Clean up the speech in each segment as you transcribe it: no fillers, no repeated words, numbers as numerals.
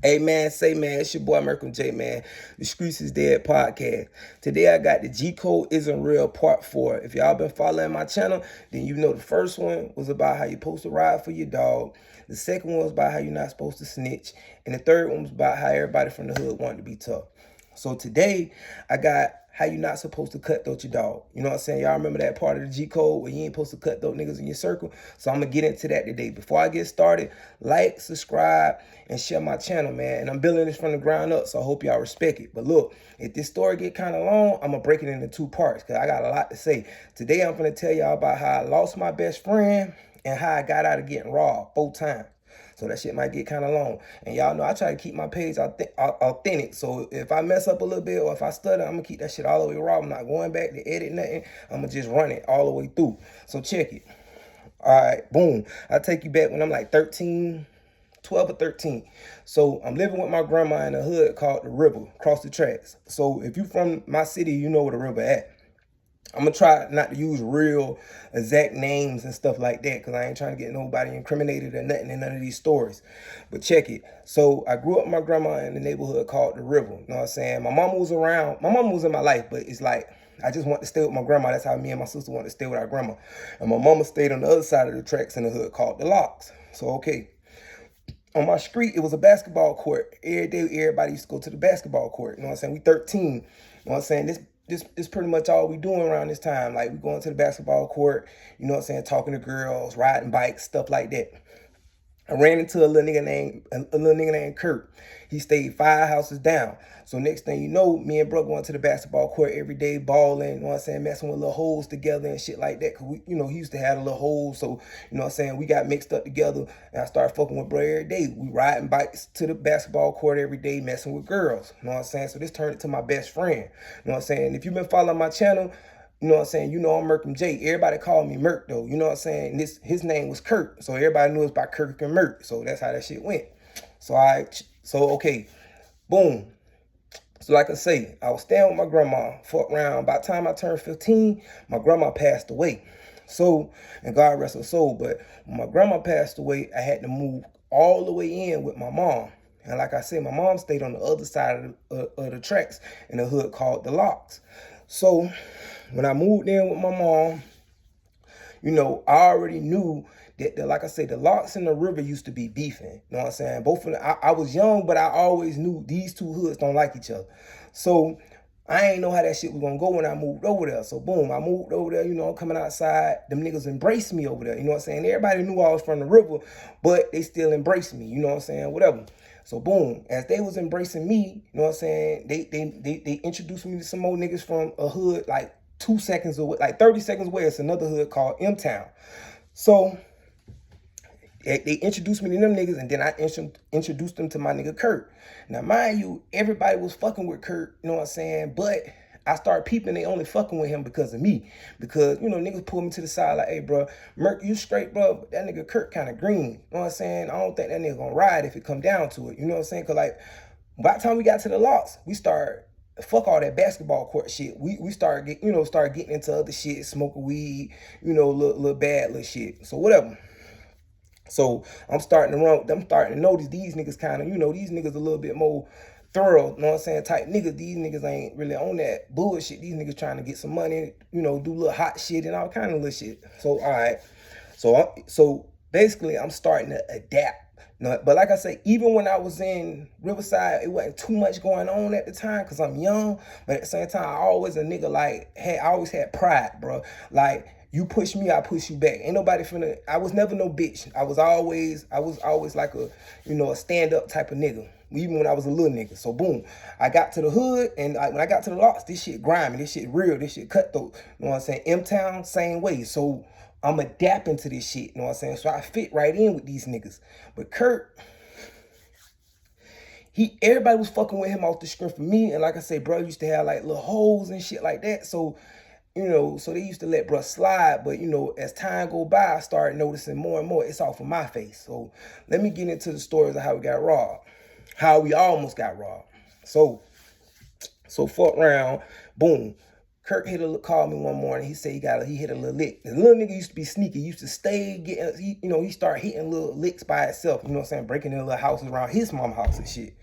Hey man, say man, it's your boy Malcolm J, man. The Streets is Dead podcast. Today I got the G Code Isn't Real Part 4. If y'all been following my channel, then you know the first one was about how you're supposed to ride for your dog. The second one was about how you're not supposed to snitch. And the third one was about how everybody from the hood wanted to be tough. So today I got how you not supposed to cutthroat your dog. You know what I'm saying? Y'all remember that part of the G code where you ain't supposed to cutthroat niggas in your circle? So I'm gonna get into that today. Before I get started, like, subscribe, and share my channel, man. And I'm building this from the ground up, so I hope y'all respect it. But look, if this story get kind of long, I'm gonna break it into 2 parts because I got a lot to say. Today I'm gonna tell y'all about how I lost my best friend and how I got out of getting robbed 4 times. So that shit might get kind of long. And y'all know I try to keep my page authentic. So if I mess up a little bit or if I stutter, I'm going to keep that shit all the way raw. I'm not going back to edit nothing. I'm going to just run it all the way through. So check it. All right, boom. I'll take you back when I'm like 13, 12 or 13. So I'm living with my grandma in a hood called the River, across the tracks. So if you from my city, you know where the river at. I'm going to try not to use real exact names and stuff like that because I ain't trying to get nobody incriminated or nothing in none of these stories. But check it. So I grew up with my grandma in the neighborhood called the River. You know what I'm saying? My mama was around. My mama was in my life, but it's like I just want to stay with my grandma. That's how me and my sister want to stay with our grandma. And my mama stayed on the other side of the tracks in the hood called the Locks. So, okay. On my street, it was a basketball court. Every day, everybody used to go to the basketball court. You know what I'm saying? We 13. You know what I'm saying? This is pretty much all we doing around this time. Like, we going to the basketball court, you know what I'm saying, talking to girls, riding bikes, stuff like that. I ran into a little nigga named Kurt. He stayed 5 houses down. So next thing you know, me and bro going to the basketball court every day, balling, you know what I'm saying, messing with little hoes together and shit like that. Cause we, you know, he used to have a little hole. So, you know what I'm saying, we got mixed up together and I started fucking with bro every day. We riding bikes to the basketball court every day, messing with girls. You know what I'm saying? So this turned into my best friend. You know what I'm saying? If you've been following my channel, you know what I'm saying? You know I'm Malcolm J. Everybody called me Merk though. You know what I'm saying? His name was Kurt. So everybody knew it was by Kirk and Merk. So that's how that shit went. So okay. Boom. So like I say, I was staying with my grandma for around by the time I turned 15, my grandma passed away. So, and God rest her soul, but when my grandma passed away, I had to move all the way in with my mom. And like I said, my mom stayed on the other side of the tracks in a hood called the Locks. So when I moved in with my mom, you know, I already knew that, like I said, the Locks and the River used to be beefing. You know what I'm saying? Both of them, I was young, but I always knew these 2 hoods don't like each other. So I ain't know how that shit was gonna go when I moved over there. So boom, I moved over there, you know, coming outside, them niggas embraced me over there. You know what I'm saying? Everybody knew I was from the River, but they still embraced me, you know what I'm saying? Whatever. So boom, as they was embracing me, you know what I'm saying, they introduced me to some more niggas from a hood like 2 seconds away, like 30 seconds away. It's another hood called M-Town. So they introduced me to them niggas, and then I introduced them to my nigga Kurt. Now, mind you, everybody was fucking with Kurt, you know what I'm saying? But I started peeping, they only fucking with him because of me. Because, you know, niggas pulled me to the side like, hey, bro, Merk, you straight, bro, but that nigga Kurt kind of green. You know what I'm saying? I don't think that nigga gonna ride if it come down to it. You know what I'm saying? Because, like, by the time we got to the Locks, we started, fuck all that basketball court shit. We started getting into other shit, smoking weed, you know, little bad little shit. So whatever. So I'm starting to notice these niggas kind of, you know, these niggas a little bit more thorough, you know what I'm saying, type niggas. These niggas ain't really on that bullshit. These niggas trying to get some money, you know, do little hot shit and all kind of little shit. So, all right. So basically I'm starting to adapt. No, but like I say, even when I was in Riverside, it wasn't too much going on at the time because I'm young. But at the same time, I always a nigga I always had pride, bro. Like, you push me, I push you back. Ain't nobody finna, I was never no bitch. I was always like a, you know, a stand-up type of nigga. Even when I was a little nigga. So boom, I got to the hood, and when I got to the Locks, this shit grimy, this shit real, this shit cutthroat. You know what I'm saying? M-Town, same way. So I'm adapting to this shit, you know what I'm saying? So I fit right in with these niggas. But Kurt, everybody was fucking with him off the strength of me. And like I say, bro used to have like little holes and shit like that. So, you know, so they used to let bro slide. But, you know, as time go by, I started noticing more and more it's off of my face. So let me get into the stories of how we got robbed. How we almost got robbed. So fuck round, boom. Kurt called me one morning. He said he hit a little lick. The little nigga used to be sneaky. He used to stay getting, he started hitting little licks by himself. You know what I'm saying? Breaking in little houses around his mama house and shit.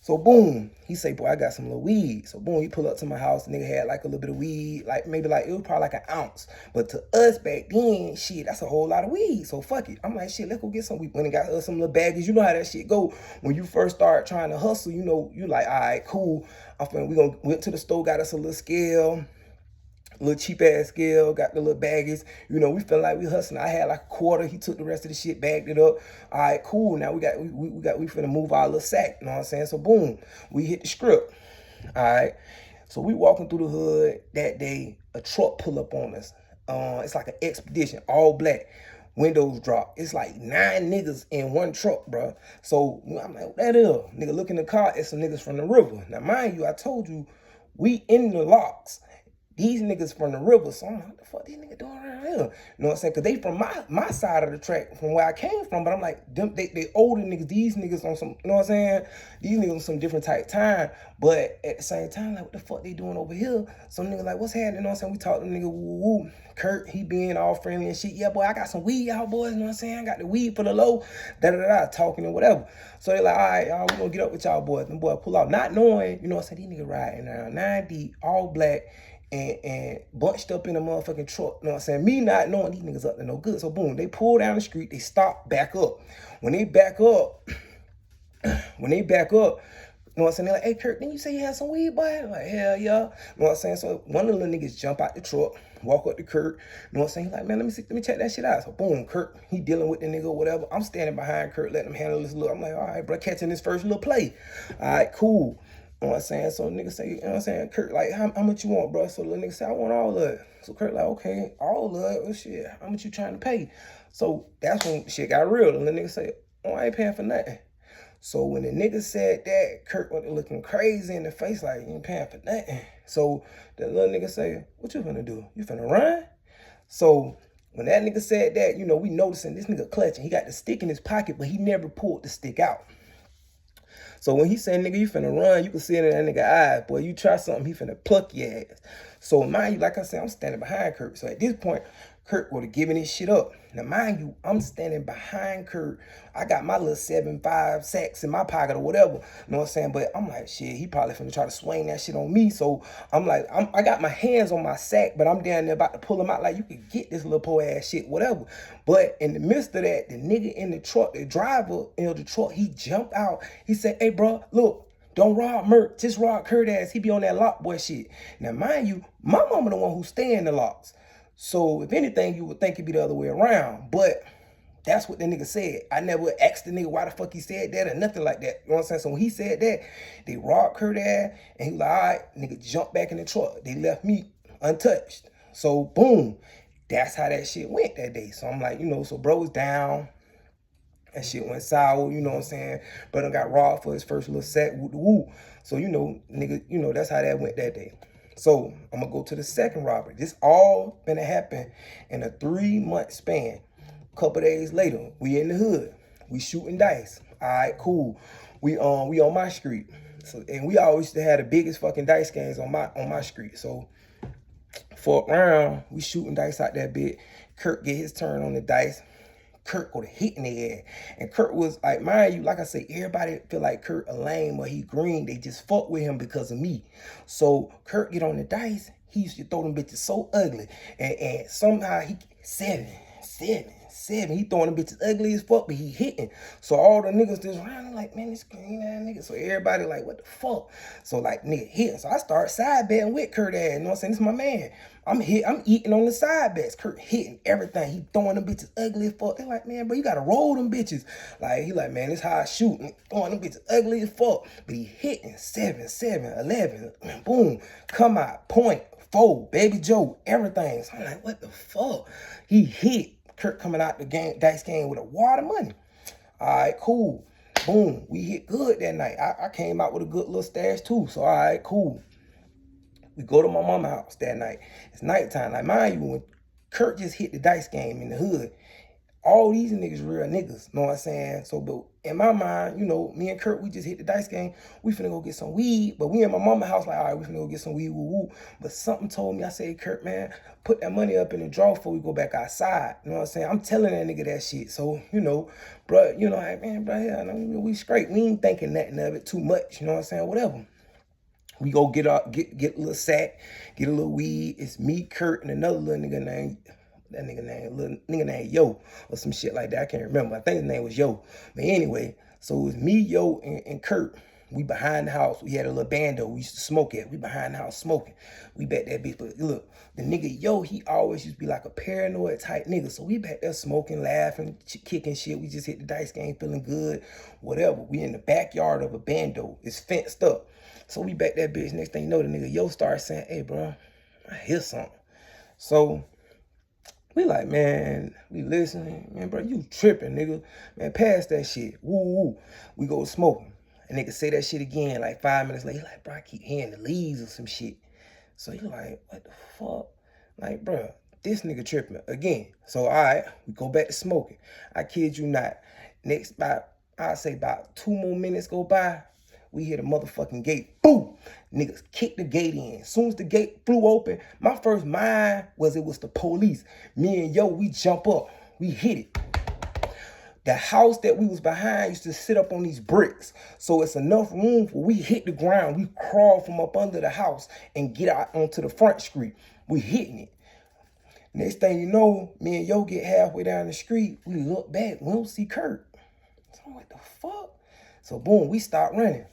So boom, he say, boy, I got some little weed. So boom, he pull up to my house. The nigga had like a little bit of weed, like maybe like, it was probably like an ounce. But to us back then, shit, that's a whole lot of weed. So fuck it. I'm like, shit, let's go get some weed. When he got us some little baggies, you know how that shit go. When you first start trying to hustle, you know, you like, all right, cool. Went to the store, got us a little scale. Little cheap ass scale, got the little baggies. You know, we felt like we hustling. I had like a quarter. He took the rest of the shit, bagged it up. All right, cool. Now we finna move our little sack. You know what I'm saying? So boom, we hit the script. All right. So we walking through the hood that day. A truck pull up on us. It's like an expedition, all black. Windows drop. It's like 9 niggas in one truck, bro. So I'm like, what that is? Nigga, look in the car. It's some niggas from the river. Now, mind you, I told you, we in the locks. These niggas from the river, so I'm like, what the fuck these niggas doing around here? You know what I'm saying? Because they from my side of the track, from where I came from, but I'm like, they older niggas, these niggas on some, you know what I'm saying? These niggas on some different type time, but at the same time, like, what the fuck they doing over here? Some nigga like, what's happening? You know what I'm saying? We talk to the nigga, woo. Kurt, he being all friendly and shit. Yeah, boy, I got some weed, y'all boys, you know what I'm saying? I got the weed for the low, da-da-da-da, talking and whatever. So they like, all right, y'all, we gonna get up with y'all boys. Them boys pull out, not knowing, you know what I'm saying? These niggas riding around 9 deep, all black, and bunched up in a motherfucking truck, you know what I'm saying? Me not knowing these niggas up to no good. So boom, they pull down the street, they stop, back up. When they back up, you know what I'm saying? They're like, hey, Kurt, didn't you say you had some weed, boy? I'm like, hell yeah. You know what I'm saying? So one of the little niggas jump out the truck, walk up to Kurt. You know what I'm saying? He's like, man, let me check that shit out. So boom, Kurt, he dealing with the nigga or whatever. I'm standing behind Kurt, letting him handle this little. I'm like, all right, bro, catching this first little play. All right, cool. You know what I'm saying? So nigga say, you know what I'm saying? Kurt, like, how much you want, bro? So the nigga say, I want all of it. So Kurt like, okay, all of it? Well, shit, how much you trying to pay? So that's when shit got real. And the nigga say, oh, I ain't paying for nothing. So when the nigga said that, Kurt went looking crazy in the face like, you ain't paying for nothing. So the little nigga say, what you finna do? You finna run? So when that nigga said that, you know, we noticing this nigga clutching. He got the stick in his pocket, but he never pulled the stick out. So when he said, nigga, you finna run, you can see it in that nigga eyes. Boy, you try something, he finna pluck your ass. So mind you, like I said, I'm standing behind Kurt. So at this point, Kurt would have given his shit up. Now, mind you, I'm standing behind Kurt. I got my little 7.5 sacks in my pocket or whatever. You know what I'm saying? But I'm like, shit, he probably finna try to swing that shit on me. So I'm like, I got my hands on my sack, but I'm down there about to pull him out like, you could get this little poor ass shit, whatever. But in the midst of that, the nigga in the truck, the driver in the truck, he jumped out. He said, hey, bro, look. Don't rob Merc, just rob Kurt ass. He be on that lock boy shit. Now, mind you, my mama the one who stay in the locks. So if anything, you would think it'd be the other way around. But that's what the nigga said. I never asked the nigga why the fuck he said that or nothing like that. You know what I'm saying? So when he said that, they robbed Kurt ass, and he was like, all right, nigga, jump back in the truck. They left me untouched. So boom, that's how that shit went that day. So I'm like, you know, so bro was down. That shit went sour, you know what I'm saying? Brother got robbed for his first little sack, woo. So, you know, nigga, you know, that's how that went that day. So, I'm going to go to the second robbery. This all finna happen in a 3-month span. A couple days later, we in the hood. We shooting dice. All right, cool. We on my street. So, and we always used to have the biggest fucking dice games on my street. So, for a round, we shooting dice out that bit. Kurt get his turn on the dice. Kurt go to hitting their ass. And Kurt was like, mind you, like I say, everybody feel like Kurt a lame or he green. They just fuck with him because of me. So Kurt get on the dice. He used to throw them bitches so ugly. And somehow he 7. He throwing them bitches ugly as fuck, but he hitting. So all the niggas just around like, man, this green ass nigga. So everybody like, what the fuck? So like, nigga hitting. So I start side betting with Kurt ass. You know what I'm saying? This is my man. I'm eating on the side bets. Kurt hitting everything. He throwing them bitches ugly as fuck. They like, man, bro, you gotta roll them bitches. Like, he like, man, this how I shoot. Throwing them bitches ugly as fuck. But he hitting 7, 11. Boom. Come out. Point. 4. Baby Joe. Everything. So I'm like, what the fuck? He hit. Kurt coming out the dice game with a wad of money. All right, cool. Boom. We hit good that night. I came out with a good little stash too. So, all right, cool. We go to my mama's house that night. It's nighttime. Like, mind you, when Kurt just hit the dice game in the hood, all these niggas real niggas, know what I'm saying? So, but in my mind, you know, me and Kurt, we just hit the dice game. We finna go get some weed. But we in my mama's house like, all right, we finna go get some weed, woo woo. But something told me, I said, Kurt, man, put that money up in the drawer before we go back outside. You know what I'm saying? I'm telling that nigga that shit. So, you know, bro, you know, like, man, bro, yeah, we straight. We ain't thinking nothing of it too much. You know what I'm saying? Whatever. We go get a little sack, get a little weed. It's me, Kurt, and another little nigga named Yo or some shit like that. I can't remember. I think his name was Yo. But anyway, so it was me, Yo, and Kurt. We behind the house. We had a little bando we used to smoke at. We behind the house smoking. We back that bitch. But look, the nigga Yo, he always used to be like a paranoid type nigga. So we back there smoking, laughing, kicking shit. We just hit the dice game, feeling good, whatever. We in the backyard of a bando. It's fenced up. So we back that bitch. Next thing you know, the nigga Yo starts saying, hey, bro, I hear something. So we like, man, we listening. Man, bro, you tripping, nigga. Man, pass that shit. Woo, woo. We go smoking. And nigga say that shit again like 5 minutes later. He like, bro, I keep hearing the leaves or some shit. So he like, what the fuck? Like, bro, this nigga tripping again. So, all right, we go back to smoking. I kid you not. Next, I'll say about 2 more minutes go by. We hit a motherfucking gate. Boom! Niggas kicked the gate in. As soon as the gate flew open, my first mind was it was the police. Me and Yo, we jump up. We hit it. The house that we was behind used to sit up on these bricks. So it's enough room for we hit the ground. We crawl from up under the house and get out onto the front street. We hitting it. Next thing you know, me and Yo get halfway down the street. We look back. We don't see Kurt. So I'm like, the fuck? So boom, we start running.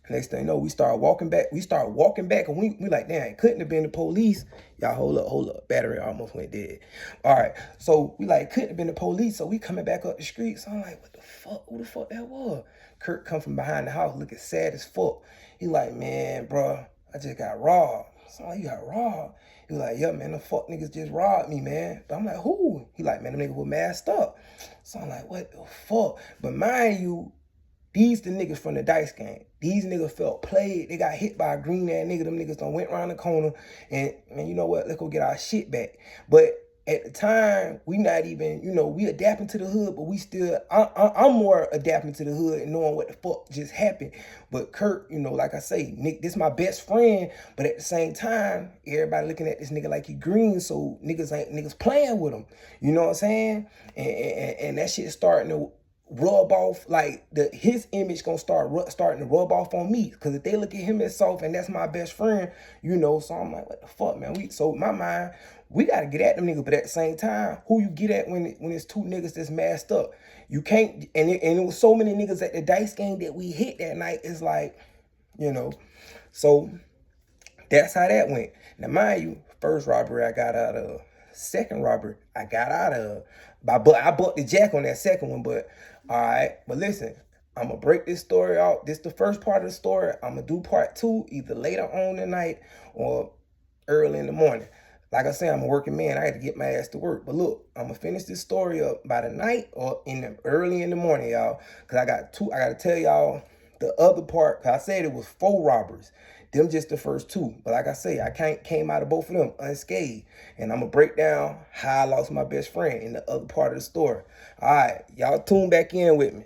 Next thing you know, we start walking back. And we like, damn, it couldn't have been the police. Y'all, hold up. Battery almost went dead. All right. So we like, couldn't have been the police. So we coming back up the street. So I'm like, what the fuck? Who the fuck that was? Kurt come from behind the house looking sad as fuck. He like, man, bro, I just got robbed. So I'm like, you got robbed? He like, yeah, man, the fuck niggas just robbed me, man. But I'm like, who? He like, man, them niggas were masked up. So I'm like, what the fuck? But mind you, these the niggas from the dice game. These niggas felt played. They got hit by a green ass nigga. Them niggas done went around the corner and, man, you know what? Let's go get our shit back. But at the time, we not even, you know, we adapting to the hood, but we still, I'm more adapting to the hood and knowing what the fuck just happened. But Kurt, you know, like I say, Nick, this my best friend, but at the same time, everybody looking at this nigga like he green, so niggas playing with him. You know what I'm saying? And that shit starting to rub off, like his image gonna starting to rub off on me, because if they look at him as soft and that's my best friend, you know. So I'm like, what the fuck, man? So in my mind, we gotta get at them niggas, but at the same time, who you get at when it's two niggas that's masked up? You can't, and it was so many niggas at the dice game that we hit that night. It's like, you know. So that's how that went. Now mind you, first robbery I got out of, second robbery I got out of, but I bucked the jack on that second one. But all right, but listen, I'm gonna break this story out. This the first part of the story. I'm gonna do part 2 either later on tonight or early in the morning. Like I said, I'm a working man. I had to get my ass to work. But look, I'm gonna finish this story up by the night or early in the morning, y'all. Cause I gotta tell y'all the other part. Cause I said it was 4 robbers. Them just the first 2. But like I say, I came out of both of them unscathed. And I'm going to break down how I lost my best friend in the other part of the story. All right, y'all tune back in with me.